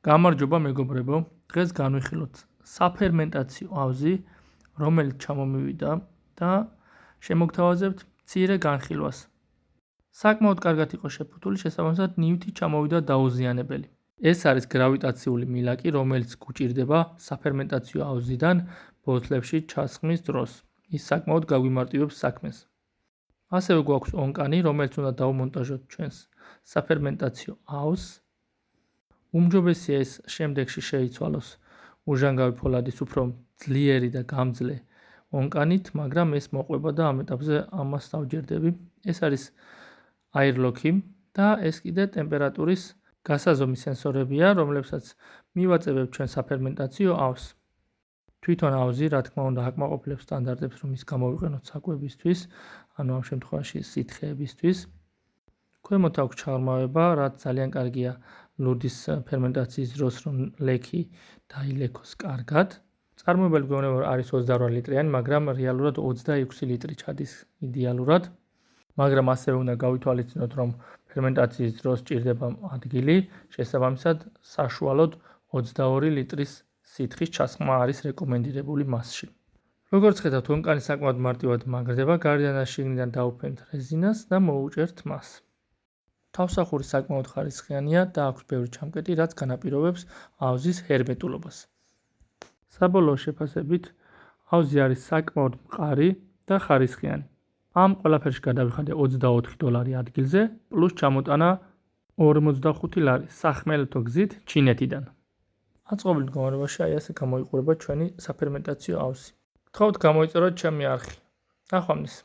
გამარჯობა მეგობრებო, დღეს განვიხილოთ საფერმენტაციო ავზი, რომელიც ჩამომივიდა და შემოგთავაზებთ მცირე განხილვას. საკმაოდ კარგად იყო შეფუთული, შესაბამისად ნივთი ჩამოვიდა დაუზიანებელი. ეს არის გრავიტაციული მილაკი, რომელიც გვჭირდება საფერმენტაციო ავზიდან ბოთლებში ჩასხმის დროს. ის საკმაოდ გაგვიმარტივებს საქმეს. ასევე გვაქვს ონკანი, რომელიც უნდა დავმონტაჟოთ ჩვენს საფერმენტაციო ავზს. უმჯობესია ეს შემდეგში შეიცვალოს უჟანგავი ფოლადის უფრო ძლიერი და გამძლე ონკანით, მაგრამ ეს მოყვება და ამ ეტაპზე ამას დავჯერდები. ეს არის აირლოქი და ეს კიდე ტემპერატურის გასაზომი სენსორებია, რომლებსაც მივაწებებ ჩვენ საფერმენტაციო ავზს. თვითონ ავზი, რა თქმა უნდა, აკმაყოფილებს სტანდარტებს, რომ ის გამოვიყენოთ საკვებისთვის, ანუ ამ შემთხვევაში სითხეებისთვის. ქვემოთ აქვს ჩაღრმავება, რაც ძალიან კარგია ლურდის ფერმენტაციის დროს, რომ ლექი დაილექოს კარგად. წარმოებელი გვეუბნება არის 28 ლიტრიანი, მაგრამ რეალურად 26 ლიტრი ჩადის იდეალურად. მაგრამ ასევე უნდა გავითვალისწინოთ, რომ ფერმენტაციის დროს ჭირდება ადგილი, შესაბამისად საშუალოდ 22 ლიტრის სითხის ჩასხმა არის რეკომენდირებული მასში. როგორც ხედავთ, ონკანი საკმაოდ მარტივად მაგრდება, გარედან და შიგნიდან დავუფენთ რეზინას და მოუჭერთ მას. თავსახური საკმაოდ ხარისხიანია და აქვს ბევრი ჩამკეტი, რაც განაპირობებს ავზის ჰერმეტულობას. საბოლოო შეფასებით, ავზი არის საკმაოდ მყარი და ხარისხიანი. ამ ყველაფერში გადავიხადე $24 ადგილზე, პლუს ჩამოტანა 45 ლარი სახმელეთო გზით ჩინეთიდან. აწყობილ მდგომარეობაში აი ასე გამოიყურება ჩვენი საფერმენტაციო ავზი. გთხოვთ გამოიწეროთ ჩემი არხი. ნახვამდის.